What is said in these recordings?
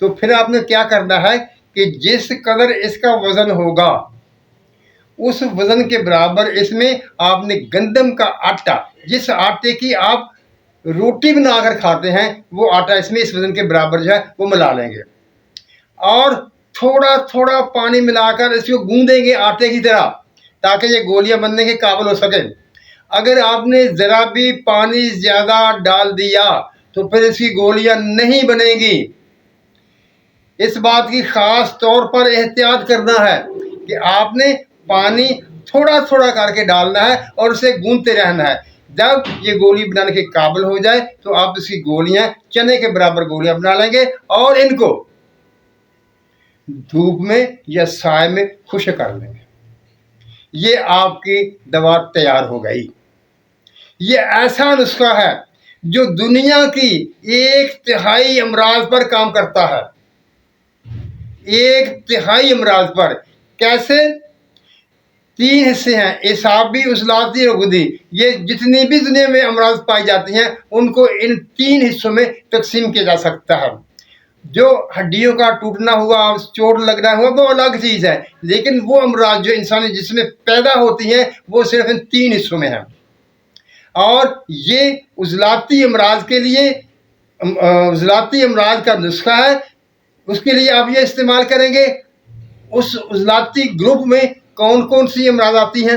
تو پھر آپ نے کیا کرنا ہے کہ جس قدر اس کا وزن ہوگا اس وزن کے برابر اس میں آپ نے گندم کا آٹا، جس آٹے کی آپ روٹی بنا کر کھاتے ہیں، وہ آٹا اس میں اس وزن کے برابر جو ہے وہ ملا لیں گے، اور تھوڑا تھوڑا پانی ملا کر اس کو گوندیں گے آٹے کی طرح، تاکہ یہ گولیاں بننے کے قابل ہو سکیں۔ اگر آپ نے ذرا بھی پانی زیادہ ڈال دیا تو پھر اس کی گولیاں نہیں بنے گی۔ اس بات کی خاص طور پر احتیاط کرنا ہے کہ آپ نے پانی تھوڑا تھوڑا کر کے ڈالنا ہے اور اسے گوندتے رہنا ہے۔ جب یہ گولی بنانے کے قابل ہو جائے تو آپ اس کی گولیاں چنے کے برابر گولیاں بنا لیں گے اور ان کو دھوپ میں یا سائے میں خشک کر لیں گے۔ یہ آپ کی دوا تیار ہو گئی۔ یہ ایسا نسخہ ہے جو دنیا کی 1/3 امراض پر کام کرتا ہے۔ 1/3 امراض پر۔ کیسے؟ 3 حصے ہیں، اعصابی، عضلاتی اور غدی۔ یہ جتنی بھی دنیا میں امراض پائی جاتی ہیں ان کو ان 3 حصوں میں تقسیم کیا جا سکتا ہے۔ جو ہڈیوں کا ٹوٹنا ہوا، چوٹ لگنا ہوا، وہ الگ چیز ہے، لیکن وہ امراض جو انسانی جسم میں پیدا ہوتی ہیں وہ صرف ان 3 حصوں میں ہیں۔ اور یہ عضلاتی امراض کے لیے عضلاتی امراض کا نسخہ ہے۔ اس کے لیے آپ یہ استعمال کریں گے، اس عضلاتی گروپ میں کون کون سی امراض آتی ہیں؟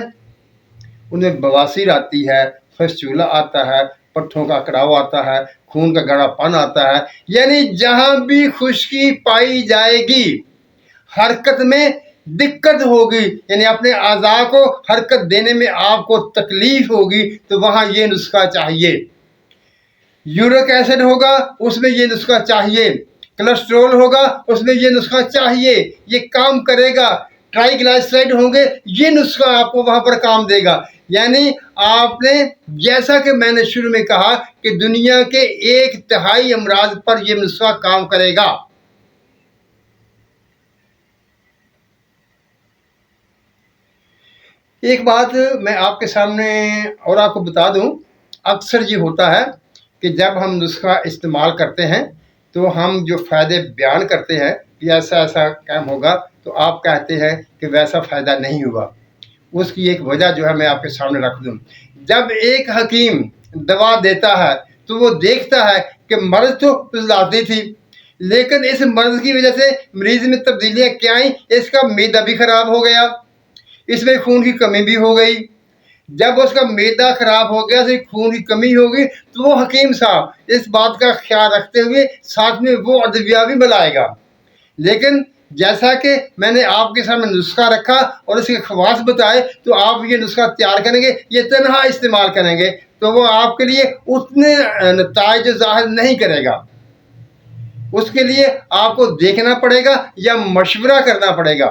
ان میں بواسیر آتی ہے، فسچولا آتا ہے، پٹھوں کا کڑاؤ آتا ہے، خون کا گاڑھا پن آتا ہے۔ یعنی جہاں بھی خشکی پائی جائے گی، حرکت میں دقت ہوگی، یعنی اپنے اعضاء کو حرکت دینے میں آپ کو تکلیف ہوگی، تو وہاں یہ نسخہ چاہیے۔ یورک ایسڈ ہوگا، اس میں یہ نسخہ چاہیے۔ کولیسٹرول ہوگا، اس میں یہ نسخہ چاہیے، یہ کام کرے گا۔ ٹرائی گلائسرائڈ ہوں گے، یہ نسخہ آپ کو وہاں پر کام دے گا۔ یعنی آپ نے، جیسا کہ میں نے شروع میں کہا کہ دنیا کے 1/3 امراض پر یہ نسخہ کام کرے گا۔ ایک بات میں آپ کے سامنے اور آپ کو بتا دوں، اکثر یہ ہوتا ہے کہ جب ہم نسخہ استعمال کرتے ہیں تو ہم جو فائدے بیان کرتے ہیں کہ ایسا ایسا کام ہوگا، تو آپ کہتے ہیں کہ ویسا فائدہ نہیں ہوا۔ اس کی ایک وجہ جو ہے میں آپ کے سامنے رکھ دوں۔ جب ایک حکیم دوا دیتا ہے تو وہ دیکھتا ہے کہ مرض تو عضلاتی تھی، لیکن اس مرض کی وجہ سے مریض میں تبدیلیاں کیا آئیں؟ اس کا معدہ بھی خراب ہو گیا، اس میں خون کی کمی بھی ہو گئی۔ جب اس کا معدہ خراب ہو گیا، سے خون کی کمی ہوگی، تو وہ حکیم صاحب اس بات کا خیال رکھتے ہوئے ساتھ میں وہ ادویہ بھی بلائے گا۔ لیکن جیسا کہ میں نے آپ کے سامنے نسخہ رکھا اور اس کے خواص بتائے، تو آپ یہ نسخہ تیار کریں گے، یہ تنہا استعمال کریں گے تو وہ آپ کے لیے اتنے نتائج ظاہر نہیں کرے گا۔ اس کے لیے آپ کو دیکھنا پڑے گا یا مشورہ کرنا پڑے گا۔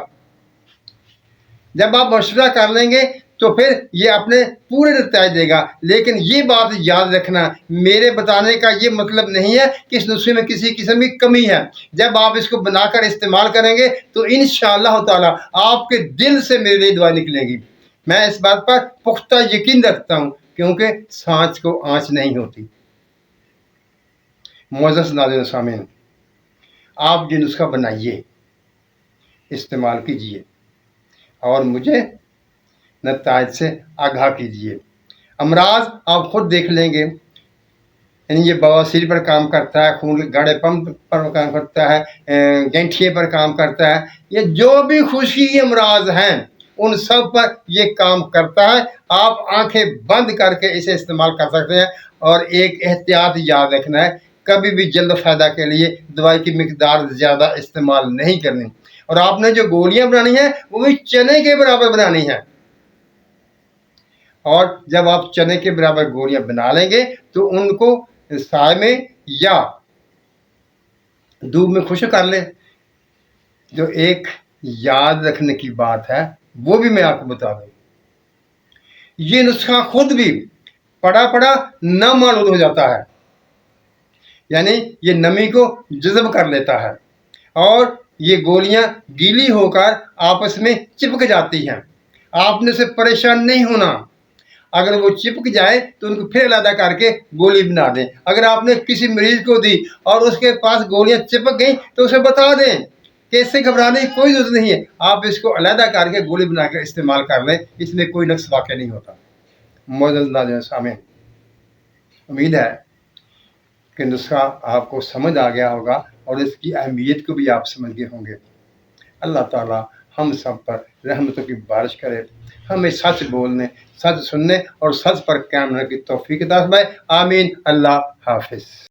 جب آپ مشورہ کر لیں گے تو پھر یہ اپنے پورے نتائج دے گا۔ لیکن یہ بات یاد رکھنا، میرے بتانے کا یہ مطلب نہیں ہے کہ اس نسخے میں کسی قسم کی کمی ہے۔ جب آپ اس کو بنا کر استعمال کریں گے تو انشاءاللہ تعالی آپ کے دل سے میرے لیے دعا نکلے گی۔ میں اس بات پر پختہ یقین رکھتا ہوں، کیونکہ سانچ کو آنچ نہیں ہوتی۔ معزز ناظرین سامعین، آپ یہ نسخہ بنائیے، استعمال کیجئے اور مجھے نتائج سے آگاہ کیجیے۔ امراض آپ خود دیکھ لیں گے، یعنی یہ بواسیر پر کام کرتا ہے، خون کے گاڑھے پن پر کام کرتا ہے، گینٹھیے پر کام کرتا ہے، یہ جو بھی خشکی امراض ہیں ان سب پر یہ کام کرتا ہے۔ آپ آنکھیں بند کر کے اسے استعمال کر سکتے ہیں۔ اور ایک احتیاط یاد رکھنا ہے، کبھی بھی جلد فائدہ کے لیے دوائی کی مقدار زیادہ استعمال نہیں کرنی، اور آپ نے جو گولیاں بنانی ہیں وہ بھی چنے کے برابر بنانی ہیں۔ اور جب آپ چنے کے برابر گولیاں بنا لیں گے تو ان کو سائے میں یا دھوپ میں خشک کر لیں۔ جو ایک یاد رکھنے کی بات ہے وہ بھی میں آپ کو بتا دوں، یہ نسخہ خود بھی پڑا پڑا نم آلود ہو جاتا ہے، یعنی یہ نمی کو جذب کر لیتا ہے اور یہ گولیاں گیلی ہو کر آپس میں چپک جاتی ہیں۔ آپ نے اسے پریشان نہیں ہونا، اگر وہ چپک جائے تو ان کو پھر علیحدہ کر کے گولی بنا دیں. اگر آپ نے کسی مریض کو دی اور اس کے پاس گولیاں چپک گئیں تو اسے بتا دیں کہ اس سے گھبرانے کی کوئی ضرورت نہیں ہے, آپ اس کو علیحدہ کر کے گولی بنا کر استعمال کر لیں, اس میں کوئی نقص واقع نہیں ہوتا. معزز ناظرین سامعین, امید ہے کہ نسخہ آپ کو سمجھ آ گیا ہوگا اور اس کی اہمیت کو بھی آپ سمجھ گئے ہوں گے. اللہ تعالیٰ ہم سب پر رحمتوں کی بارش کرے, ہمیں سچ بولنے, سچ سننے اور سچ پر قائم رہنے کی توفیق عطا فرمائے. آمین. اللہ حافظ.